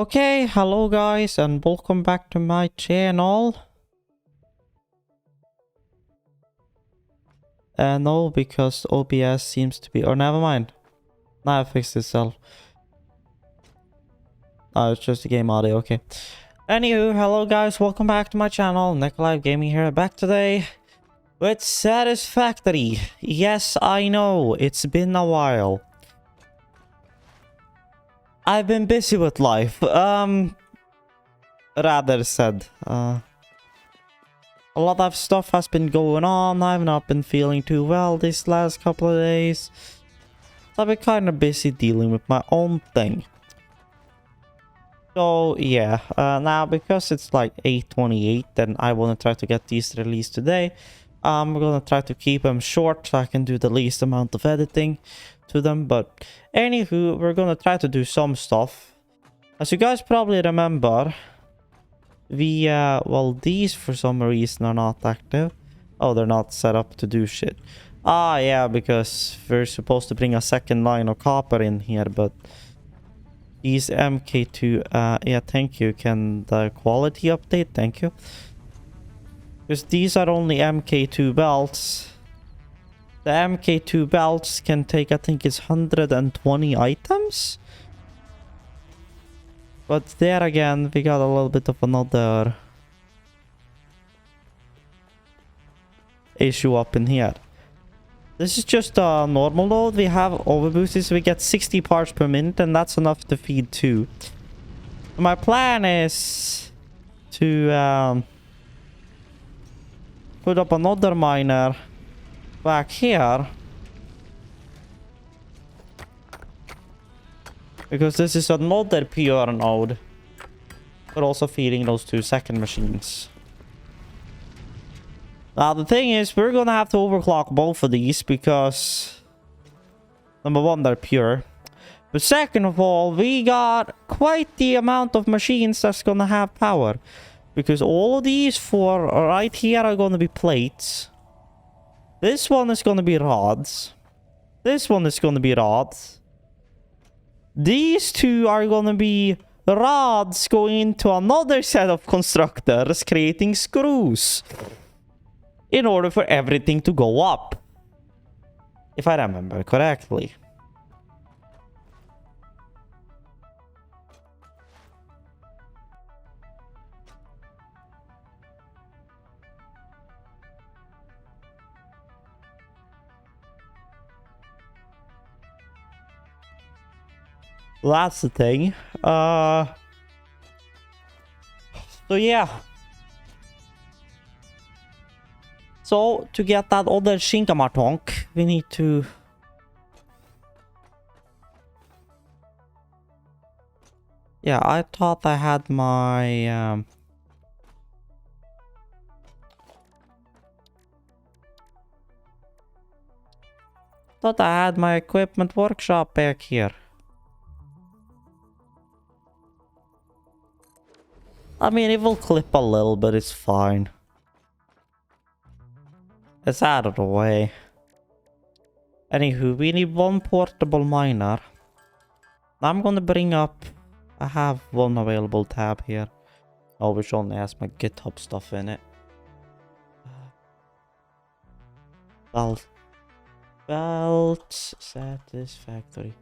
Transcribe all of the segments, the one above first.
Okay, hello guys and welcome back to my channel. No, because OBS seems to be... Or never mind. Now I fixed itself. Oh, it's just a game audio, okay. Anywho, hello guys, welcome back to my channel. Nikolai Gaming here, back today with Satisfactory. Yes, I know, it's been a while. I've been busy with life. Rather said. A lot of stuff has been going on. I've not been feeling too well these last couple of days. So I've been kind of busy dealing with my own thing. So yeah, now because it's like 8:28 and I want to try to get these released today, I'm gonna try to keep them short so I can do the least amount of editing to them. But anywho, we're gonna try to do some stuff. As you guys probably remember, well, these for some reason are not active. Oh, they're not set up to do shit. Ah, yeah, because we're supposed to bring a second line of copper in here, but these MK2, yeah, thank you. Can the quality update? Thank you. Because these are only MK2 belts. The MK2 belts can take, I think it's 120 items? But there again, we got a little bit of another issue up in here. This is just a normal load. We have overboosted, so we get 60 parts per minute, and that's enough to feed 2. My plan is to put up another miner back here. Because this is another pure node. But also feeding those 2 second machines. Now the thing is, we're gonna have to overclock both of these because... Number one, they're pure. But second of all, we got quite the amount of machines that's gonna have power. Because all of these 4 right here are gonna be plates. This one is gonna be rods. This one is gonna be rods. These 2 are gonna be rods going into another set of constructors, creating screws. In order for everything to go up. If I remember correctly. That's the thing. So yeah. So to get that other Shinkamartonk, we need to... Yeah, I thought I had my... Thought I had my equipment workshop back here. I mean, it will clip a little, but it's fine. It's out of the way. Anywho, we need 1 portable miner. I'm gonna bring up... I have 1 available tab here. Oh, which only has my GitHub stuff in it. Belt Satisfactory.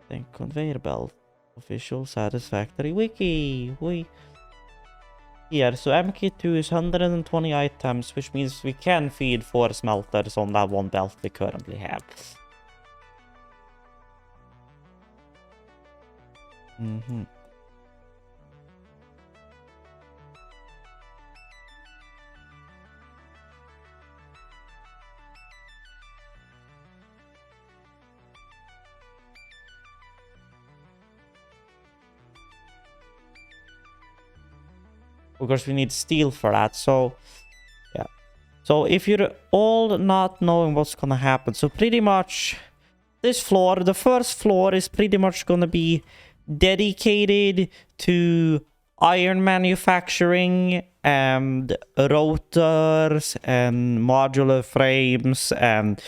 Then conveyor belt. Official Satisfactory wiki. Here, so MK2 is 120 items, which means we can feed 4 smelters on that 1 belt we currently have. Of course, we need steel for that, so... Yeah. So, if you're all not knowing what's gonna happen, so pretty much... This floor, the first floor is pretty much gonna be dedicated to iron manufacturing and rotors and modular frames and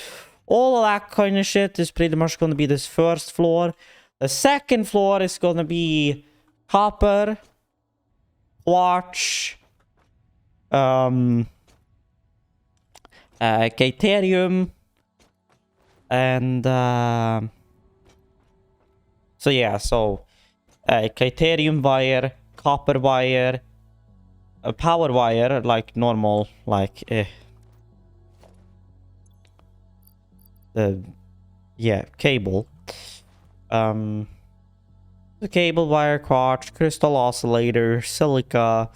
all of that kind of shit is pretty much gonna be this first floor. The second floor is gonna be copper, quartz, Caterium, and so yeah, so Caterium wire, copper wire, a power wire, like normal, like yeah, cable. The cable wire, quartz, crystal oscillator, silica,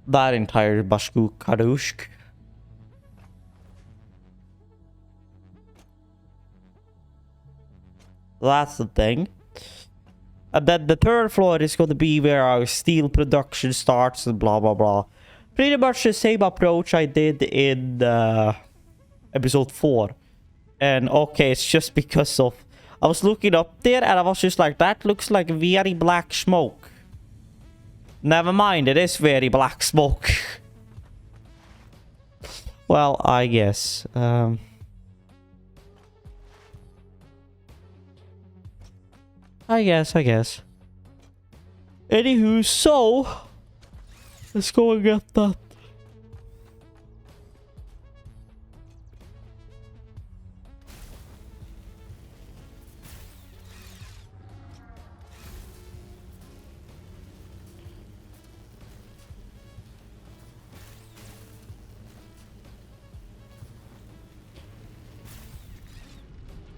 that entire bashku kadushk. That's the thing. And then the third floor is going to be where our steel production starts and blah blah blah. Pretty much the same approach I did in episode 4. And okay, it's just because of... I was looking up there and I was just like, that looks like very black smoke. Never mind, it is very black smoke. Well, I guess. I guess. Anywho, so... let's go and get that.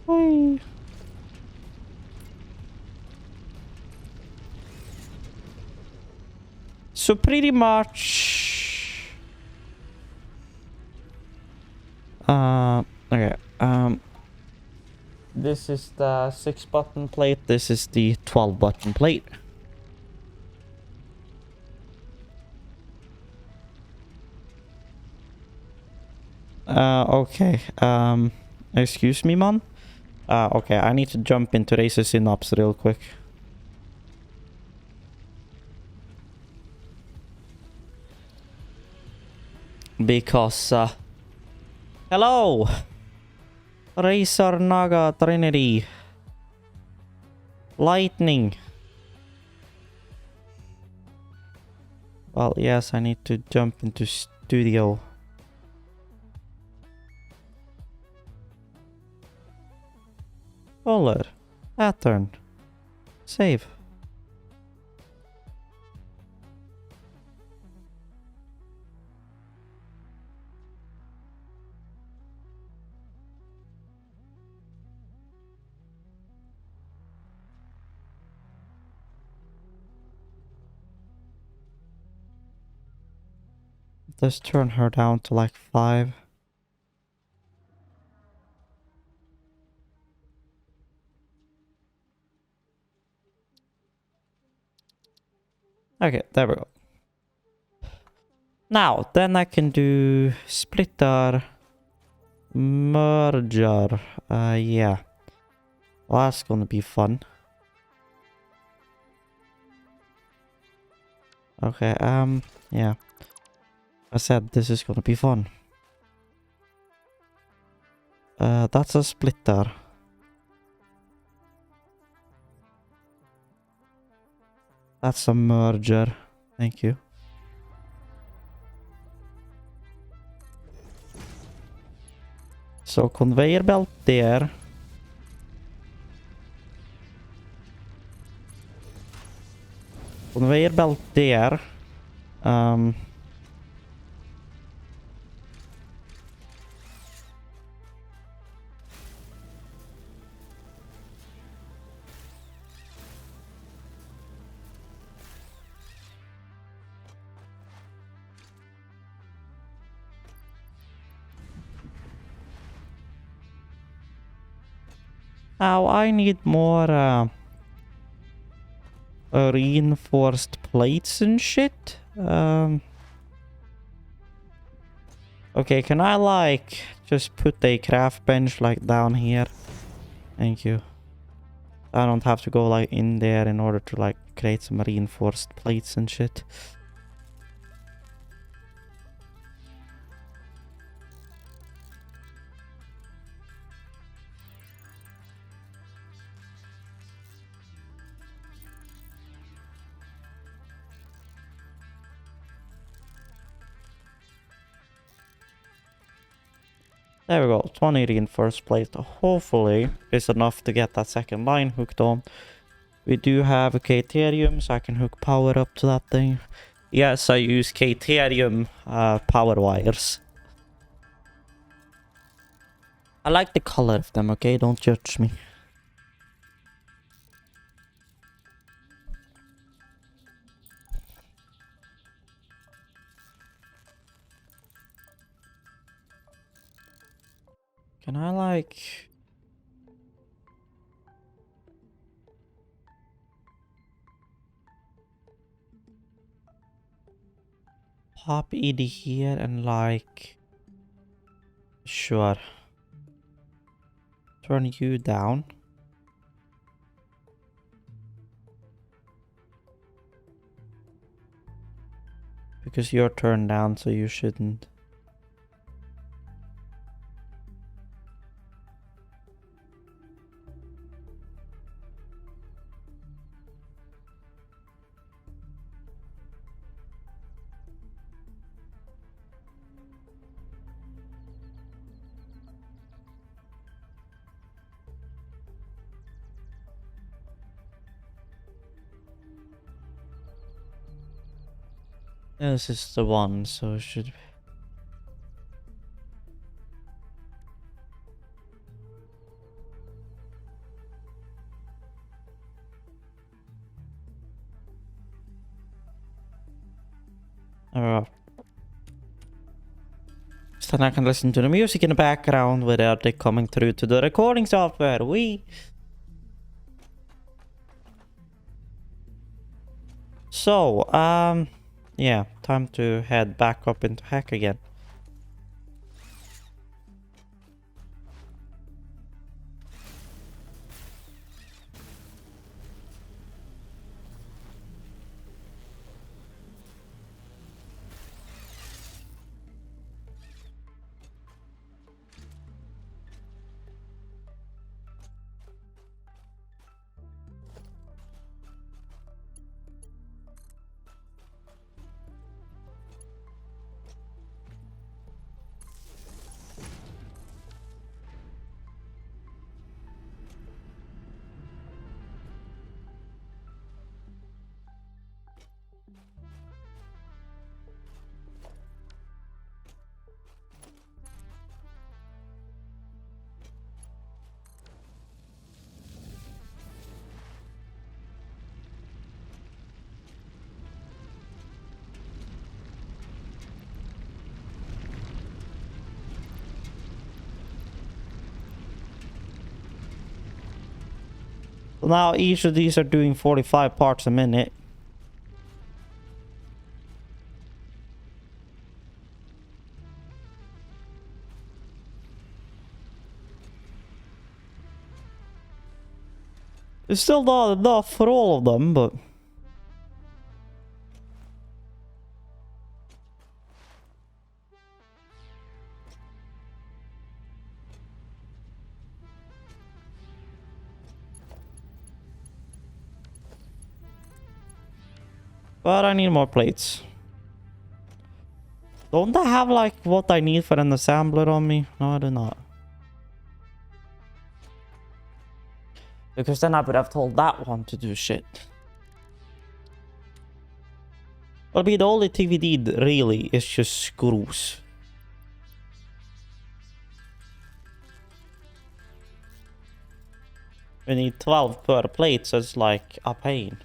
Hey. So pretty much... okay, this is the 6-button plate, this is the 12-button plate. Okay, excuse me, man? Okay, I need to jump into Racer Synops real quick. Because, hello! Racer Naga Trinity. Lightning. Well, yes, I need to jump into studio. Color. Pattern. Save. Let's turn her down to like 5. Okay, there we go. Now, then I can do splitter, merger. Yeah. Well, that's gonna be fun. Okay, yeah. I said this is gonna be fun. That's a splitter. That's a merger. Thank you. So conveyor belt there. Conveyor belt there. Now I need more reinforced plates and shit. Okay, can I like just put a craft bench like down here? Thank you. I don't have to go like in there in order to like create some reinforced plates and shit. There we go. 180 in first place. Hopefully is enough to get that second line hooked on. We do have a Caterium, so I can hook power up to that thing. Yes, I use Caterium power wires. I like the color of them, okay? Don't judge me. Can I like... pop ED here and like... Sure. Turn you down. Because you're turned down, so you shouldn't. This is the one, so it should... Alright. So then I can listen to the music in the background without it coming through to the recording software. So, yeah, time to head back up into Hack again. Now each of these are doing 45 parts a minute. It's still not enough for all of them, but... But I need more plates. Don't I have like what I need for an assembler on me? No, I do not. Because then I would have told that one to do shit. Well, the only thing we need really is just screws. We need 12 per plate, so it's like a pain.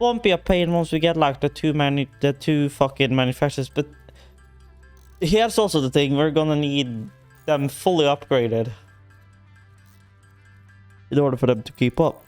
Won't be a pain once we get like the two fucking manufacturers, but here's also the thing, we're gonna need them fully upgraded in order for them to keep up.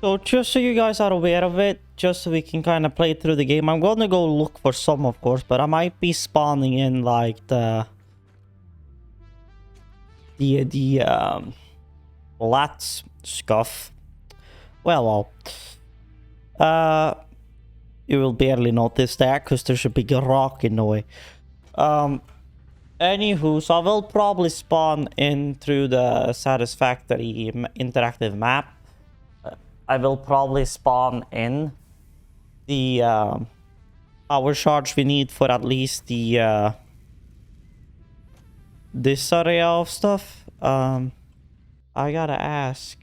So just so you guys are aware of it, just so we can kind of play through the game, I'm gonna go look for some, of course, but I might be spawning in like the Well, that's scuff. Well. You will barely notice that because there's a big rock in the way. Anywho, so I will probably spawn in through the Satisfactory interactive map. I will probably spawn in the power charge we need for at least the this area of stuff. I gotta ask.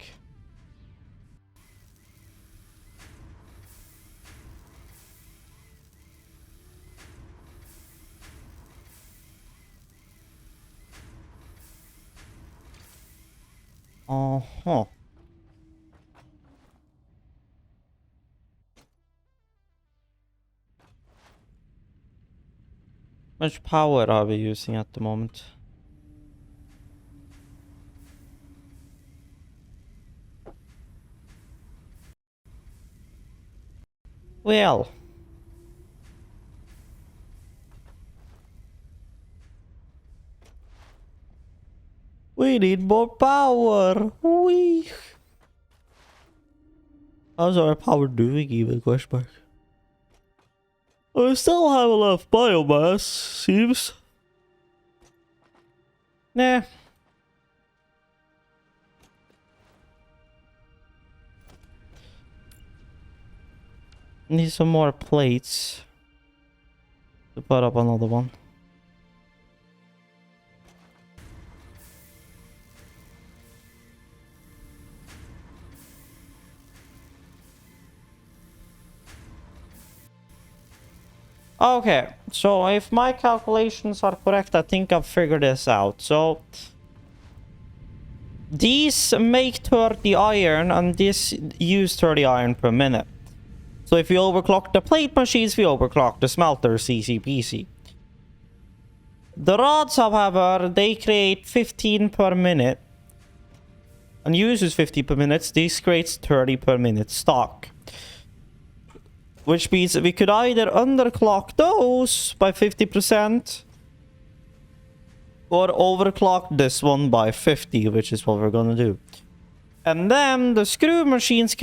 Uh-huh. Much power are we using at the moment? Well, we need more power. Wee. How's our power doing even, question mark? We still have enough biomass, seems. Nah. Need some more plates to put up another one. Okay, so if my calculations are correct, I think I've figured this out. So these make 30 iron and this use 30 iron per minute. So if we overclock the plate machines, we overclock the smelters, easy peasy. The rods, however, they create 15 per minute and uses 50 per minute. This creates 30 per minute stock. Which means that we could either underclock those by 50% or overclock this one by 50, which is what we're gonna do. And then the screw machines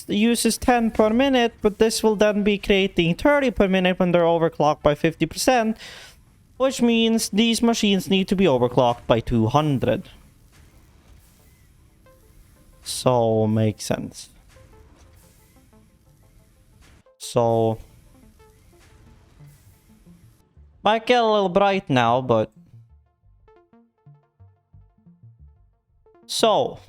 uses 10 per minute, but this will then be creating 30 per minute when they're overclocked by 50%, which means these machines need to be overclocked by 200. So, makes sense. So, might get a little bright now, but... So...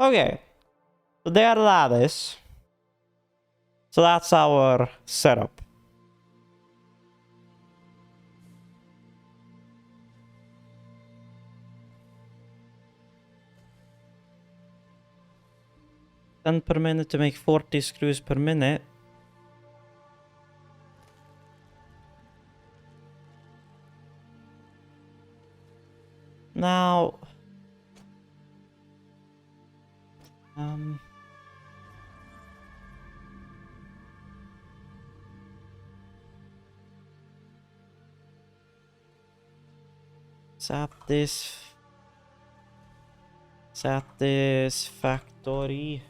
Okay. So there that is. So that's our setup. $10 per minute to make 40 screws per minute. Now... Satisfactory.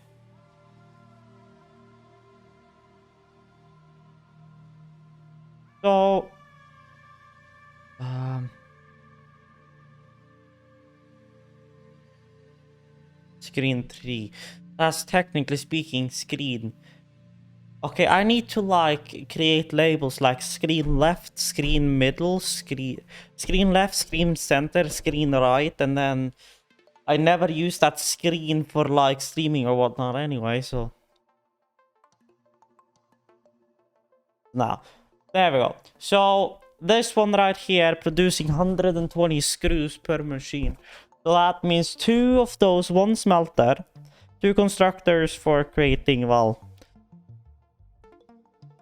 So, screen 3. That's technically speaking screen. Okay, I need to like create labels like screen left, screen middle, screen left, screen center, screen right, and then I never use that screen for like streaming or whatnot anyway, so now there we go. So this one right here producing 120 screws per machine. So that means 2 of those, 1 smelter, 2 constructors for creating, well,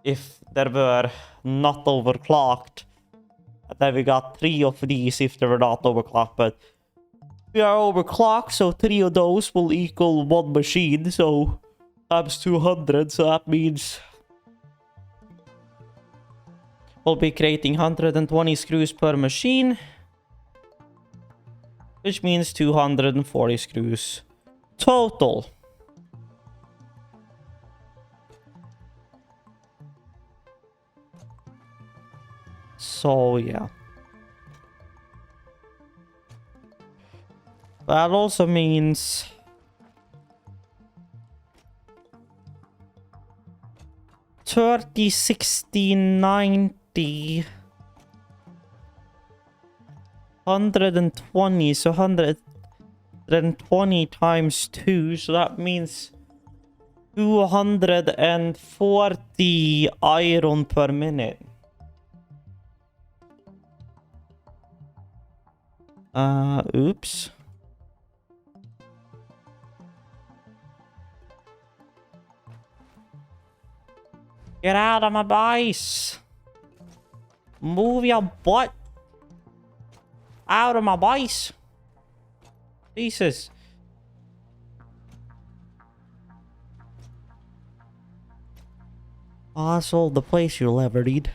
if there were not overclocked. And then we got 3 of these if they were not overclocked, but we are overclocked, so 3 of those will equal 1 machine, so times 200, so that means we'll be creating 120 screws per machine, which means 240 screws total. So yeah. That also means 30, 60, 90, 120, so 120 times 2, so that means 240 iron per minute. Oops. Get out of my base. Move your butt out of my base. Jesus. Oh, that's all the place you'll ever need.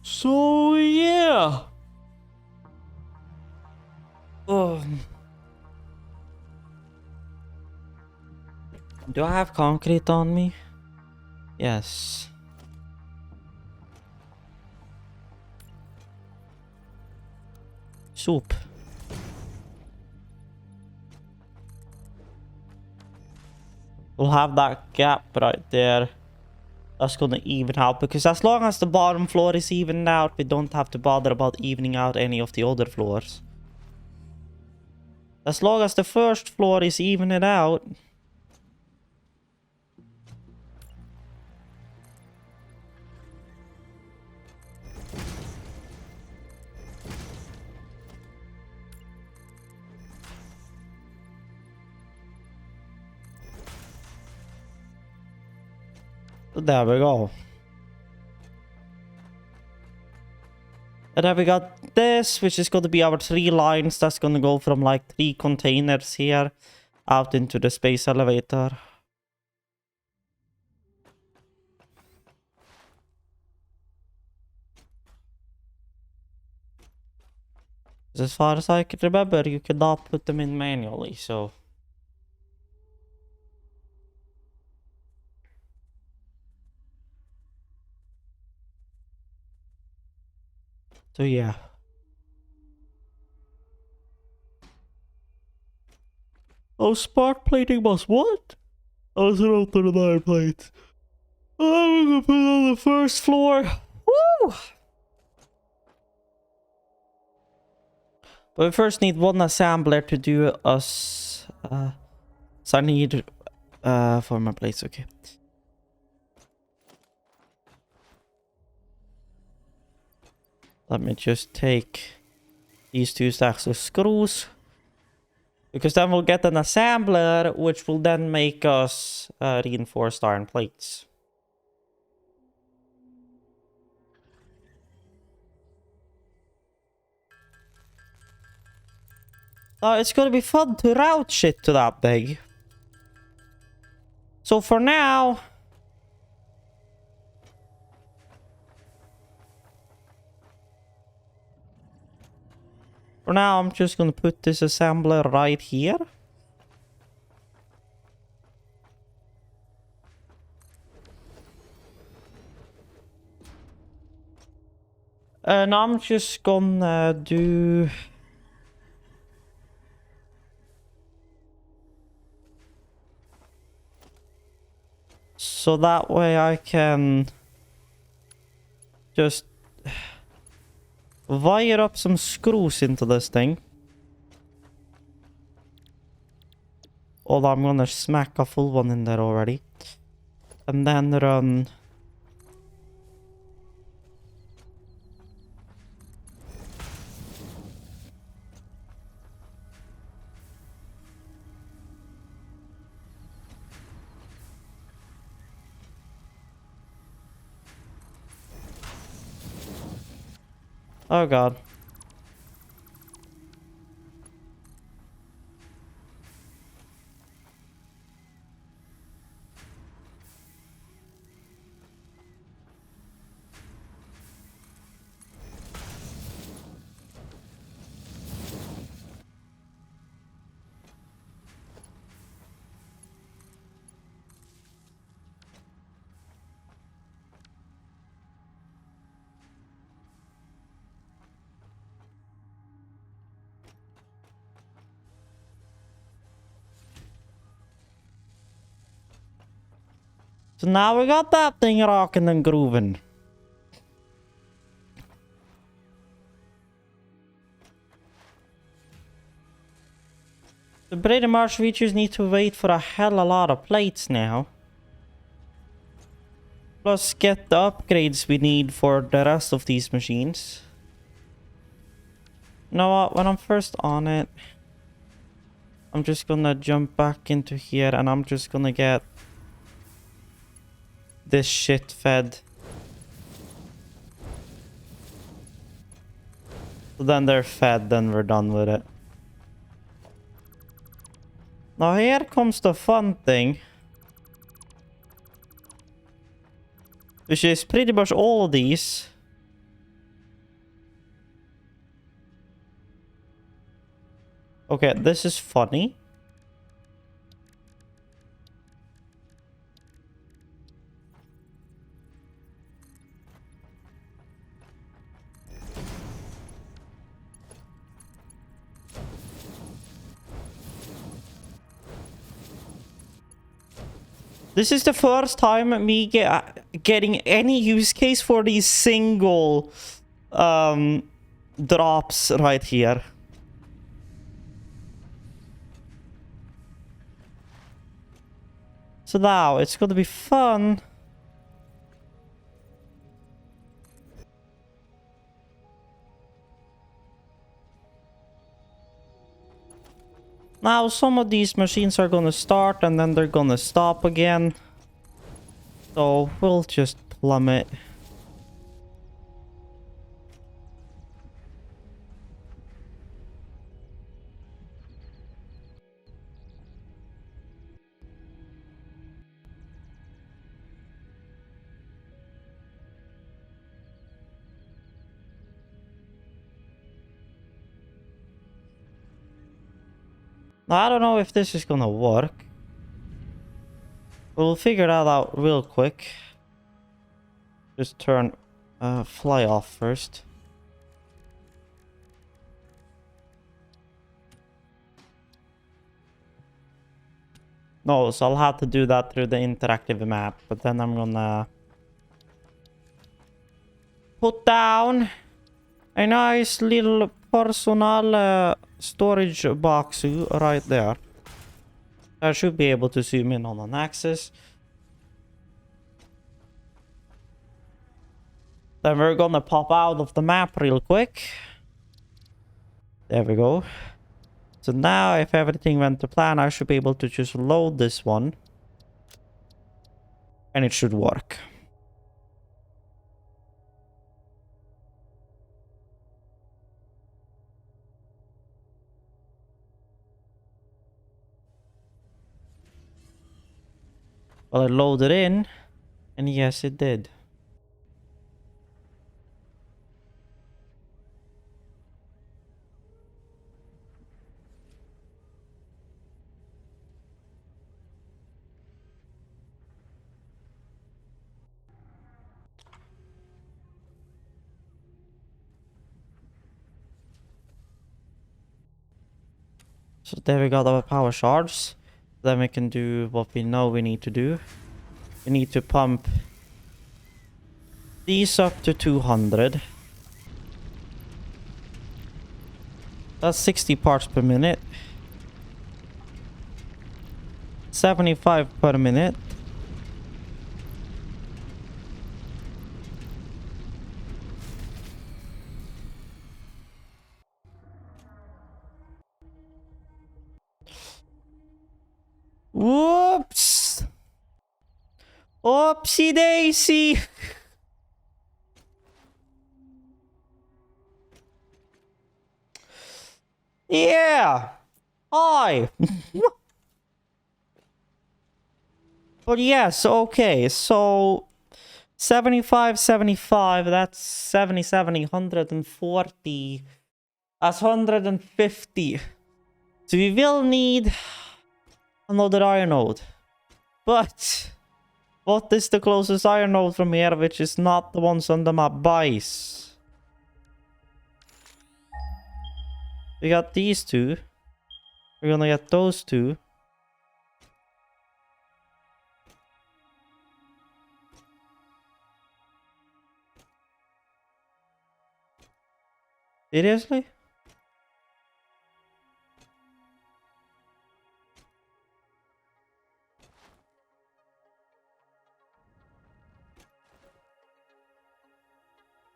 So, yeah. Do I have concrete on me? Yes. Soup. We'll have that gap right there. That's gonna even out, because as long as the bottom floor is evened out, we don't have to bother about evening out any of the other floors. As long as the first floor is evened out. There we go. And then we got this, which is going to be our 3 lines. That's going to go from like 3 containers here out into the space elevator. As far as I can remember, you cannot put them in manually, so... So yeah. Oh, spark plating was what? I was an alternate plate. Oh, we're gonna put it on the first floor. Woo! But we first need 1 assembler to do us. So I need for my plates, okay. Let me just take these 2 stacks of screws. Because then we'll get an assembler, which will then make us reinforced iron plates. It's gonna be fun to route shit to that big. So for now... For now, I'm just gonna put this assembler right here. And I'm just gonna do... So that way I can just wire up some screws into this thing. Although I'm gonna smack a full one in there already. And then run... Oh god. So now we got that thing rocking and grooving. So pretty much we just need to wait for a hell a lot of plates now. Plus get the upgrades we need for the rest of these machines. You know what, when I'm first on it, I'm just gonna jump back into here and I'm just gonna get this shit fed. So then they're fed, then we're done with it. Now here comes the fun thing. Which is pretty much all of these. Okay, this is funny. This is the first time me getting any use case for these single drops right here. So now it's gonna be fun. Now some of these machines are gonna start and then they're gonna stop again. So we'll just plummet. Now, I don't know if this is gonna work. We'll figure that out real quick. Just turn fly off first. No, so I'll have to do that through the interactive map, but then I'm gonna put down a nice little personal storage box right there. I should be able to zoom in on an axis. Then we're gonna pop out of the map real quick. There we go. So now if everything went to plan, I should be able to just load this one. And it should work. Well, it loaded in, and yes, it did. So there we got our power shards. Then we can do what we know we need to do. We need to pump these up to 200. That's 60 parts per minute. 75 per minute. Whoops! Oopsie daisy! Yeah! Hi! But yes, okay, so 75, 75, that's 70, 140. That's 150. So we will need another iron node. But what is the closest iron node from here, which is not the ones on the map bice? We got these two. We're gonna get those two. Seriously?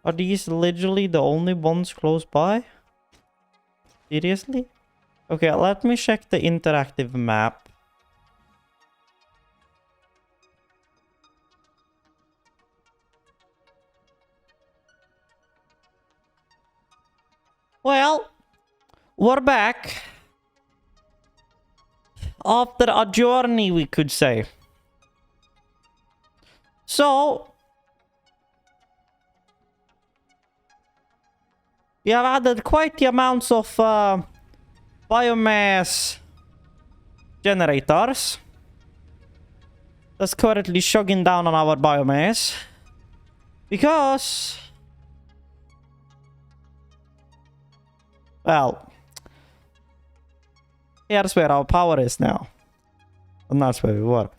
Are these literally the only ones close by? Seriously? Okay, let me check the interactive map. Well, we're back. After a journey, we could say. So, we have added quite the amounts of biomass generators. That's currently chugging down on our biomass. Because... well... here's where our power is now. And that's where we were.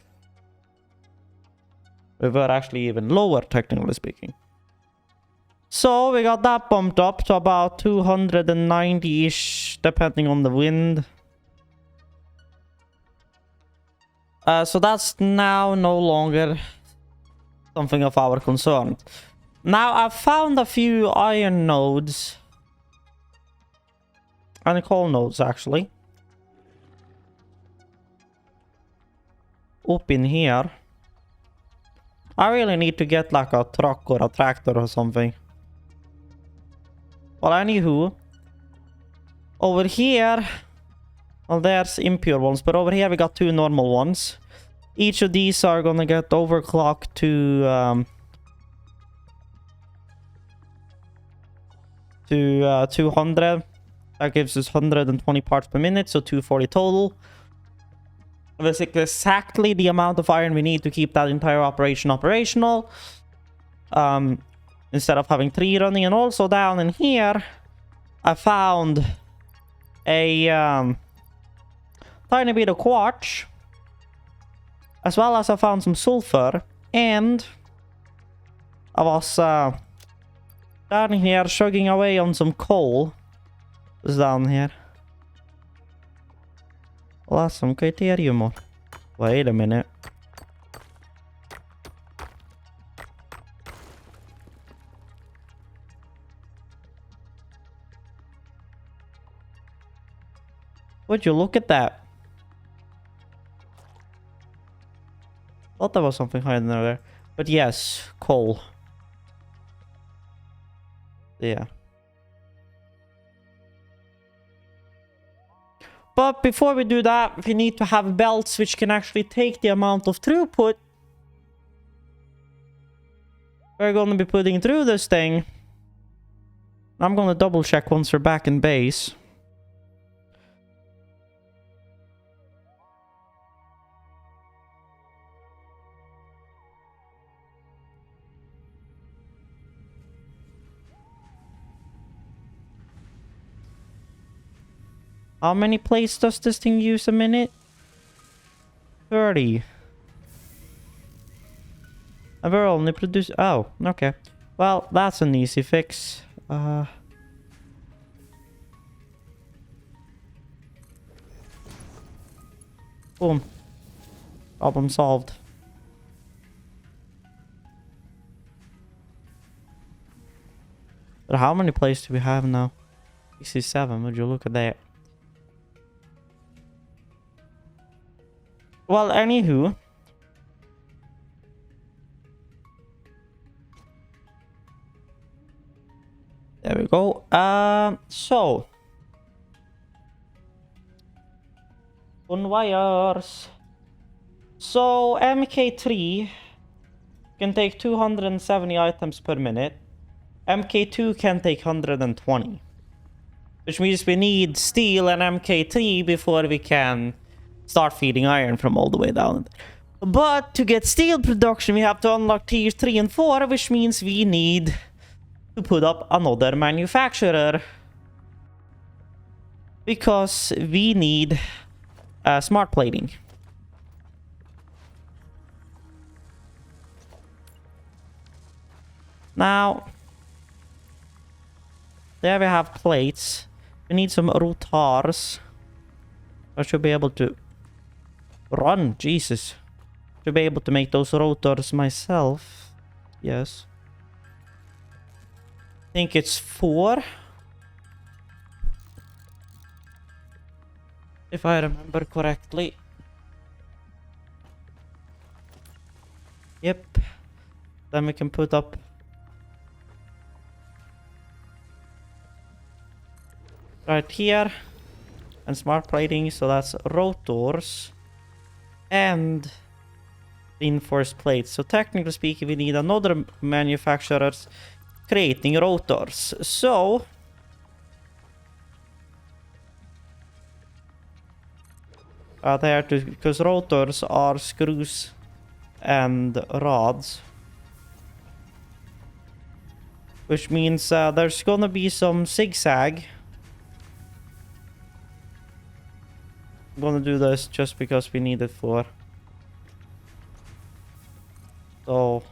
We were actually even lower, technically speaking. So, we got that bumped up to about 290-ish, depending on the wind. So that's now no longer something of our concern. Now, I've found a few iron nodes. And coal nodes, actually. Up in here. I really need to get like a truck or a tractor or something. Well, anywho. Over here... well, there's impure ones, but over here we got two normal ones. Each of these are gonna get overclocked to 200. That gives us 120 parts per minute, so 240 total. This is exactly the amount of iron we need to keep that entire operation operational. Instead of having 3 running. And also down in here, I found a tiny bit of quartz. As well as I found some sulfur. And I was down here chugging away on some coal. It's down here. Well, that's some criterium. Wait a minute. Would you look at that? Thought there was something hiding there. But yes, coal. Yeah. But before we do that, we need to have belts which can actually take the amount of throughput we're going to be putting through this thing. I'm going to double check once we're back in base. How many plates does this thing use a minute? 30. And we're only producing... Oh, okay. Well, that's an easy fix. Boom. Problem solved. But how many plates do we have now? 67, would you look at that? Well, anywho. There we go. So. Wires. So, MK3 can take 270 items per minute. MK2 can take 120. Which means we need steel and MK3 before we can start feeding iron from all the way down. But to get steel production, we have to unlock tier 3 and 4, which means we need to put up another manufacturer. Because we need smart plating. Now, there we have plates. We need some rotors. I should be able to run. Jesus. Should be able to make those rotors myself. Yes. I think it's 4. If I remember correctly. Yep. Then we can put up right here. And smart plating, so that's rotors. And reinforced plates. So technically speaking, we need another manufacturers creating rotors. So there to, because rotors are screws and rods, which means there's gonna be some zigzag. I'm gonna do this just because we need it for. So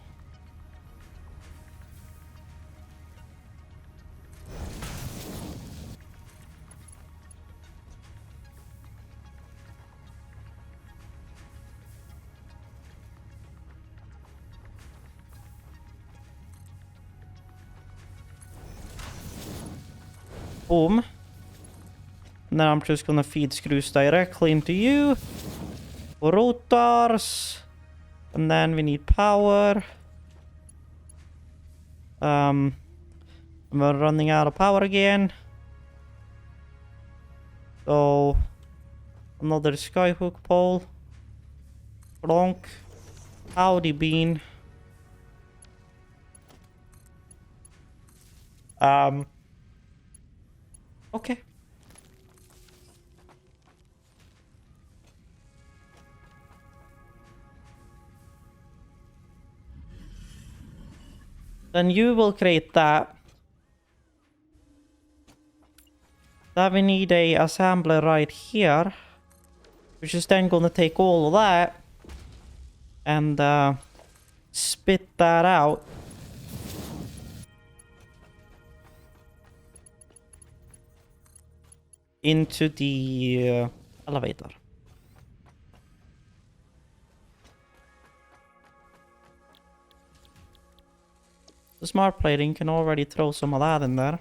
boom. And then I'm just gonna feed screws directly into you. Rotors. And then we need power. We're running out of power again. So another skyhook pole. Plonk. Howdy bean. Okay. Then you will create that. Then we need a assembler right here. Which is then gonna take all of that. And spit that out. Into the elevator. The smart plating can already throw some of that in there.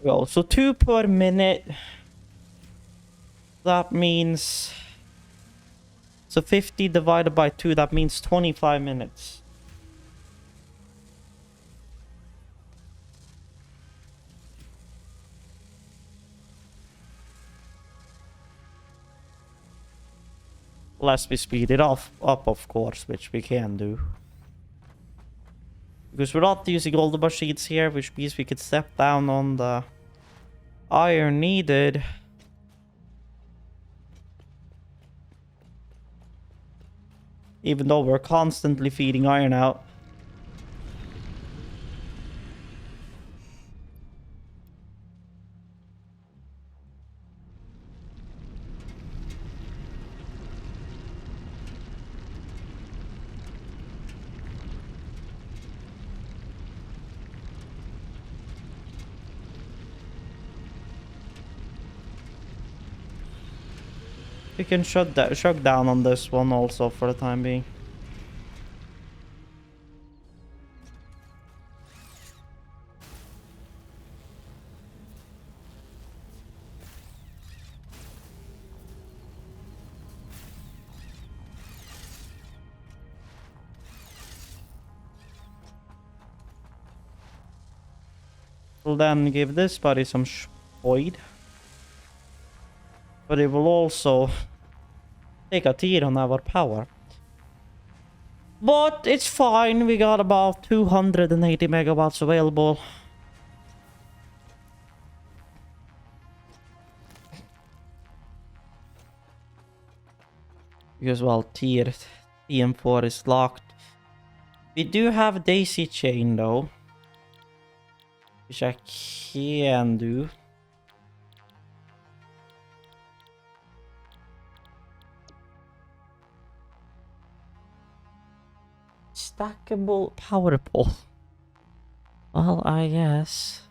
Go. So 2 per minute. That means... So 50 divided by 2, that means 25 minutes. Unless we speed it up, of course, which we can do. Because we're not using all the machines here, which means we could step down on the iron needed. Even though we're constantly feeding iron out. We can shut down on this one also for the time being. We'll then give this buddy some void. But it will also take a tier on our power. But it's fine, we got about 280 megawatts available. Because, well, tier TM4 is locked. We do have Daisy Chain though. Which I can do. Stackable power pole. Well, I guess.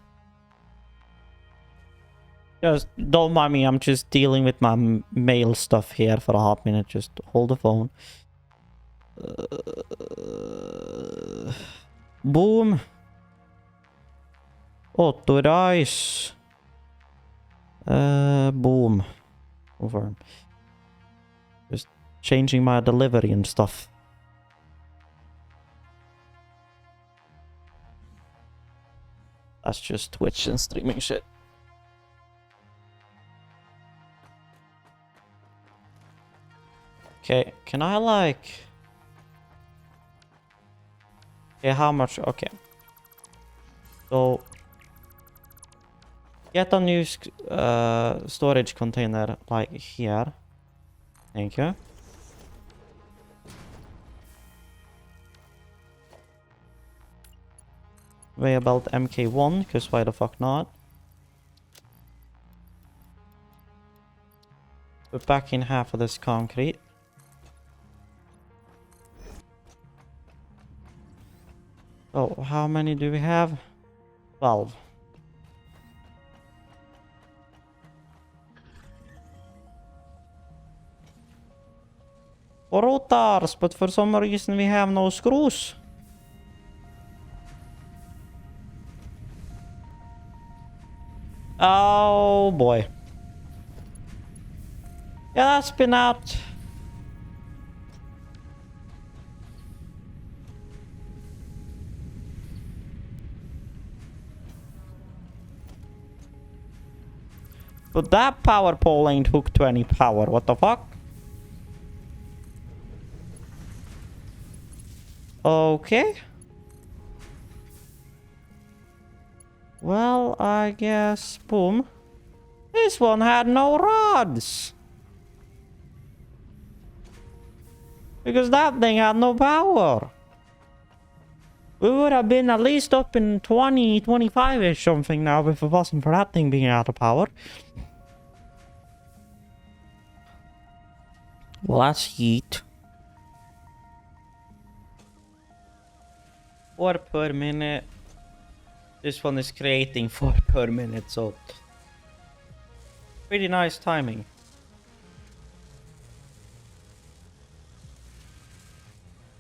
Just don't mind me, I'm just dealing with my mail stuff here for a hot minute. Just hold the phone. Boom. Authorize. Boom. Confirm. Just changing my delivery and stuff. That's just Twitch and streaming shit. Okay, can I like... Okay, how much? Okay. So... Get a new storage container like here. Thank you. Weigh about MK1, because why the fuck not? Put back in half of this concrete. Oh, how many do we have? 12. Or rotars, but for some reason we have no screws. Oh boy. Yeah, that's been out. But that power pole ain't hooked to any power. What the fuck? Okay. Well, I guess... Boom. This one had no rods. Because that thing had no power. We would have been at least up in 20, 25-ish something now if it wasn't for that thing being out of power. Well, that's heat. 4 per minute. This one is creating 4 per minute, so... Pretty nice timing.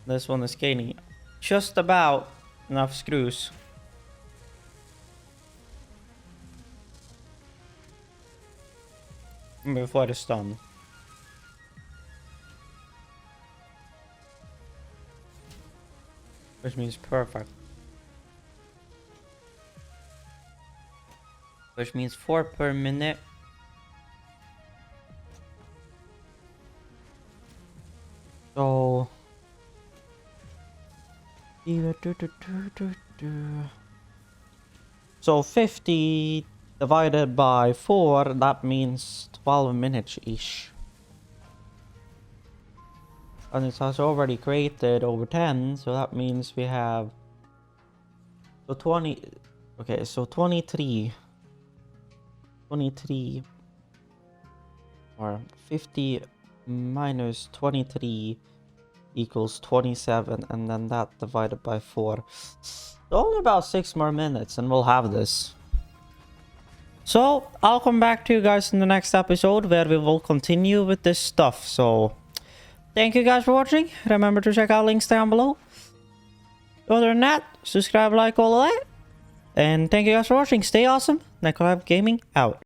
This one is gaining just about enough screws. Before it's done. Which means perfect. Which means 4 per minute. So 50 divided by 4, that means 12 minutes-ish. And it has already created over 10, so that means we have... So 20... Okay, so 23... 23... Or 50 minus 23 equals 27, and then that divided by 4. Only about 6 more minutes and we'll have this. So I'll come back to you guys in the next episode where we will continue with this stuff. So thank you guys for watching. Remember to check out links down below. Other than that, subscribe, like, all of that. And thank you guys for watching. Stay awesome. Necolab Gaming out.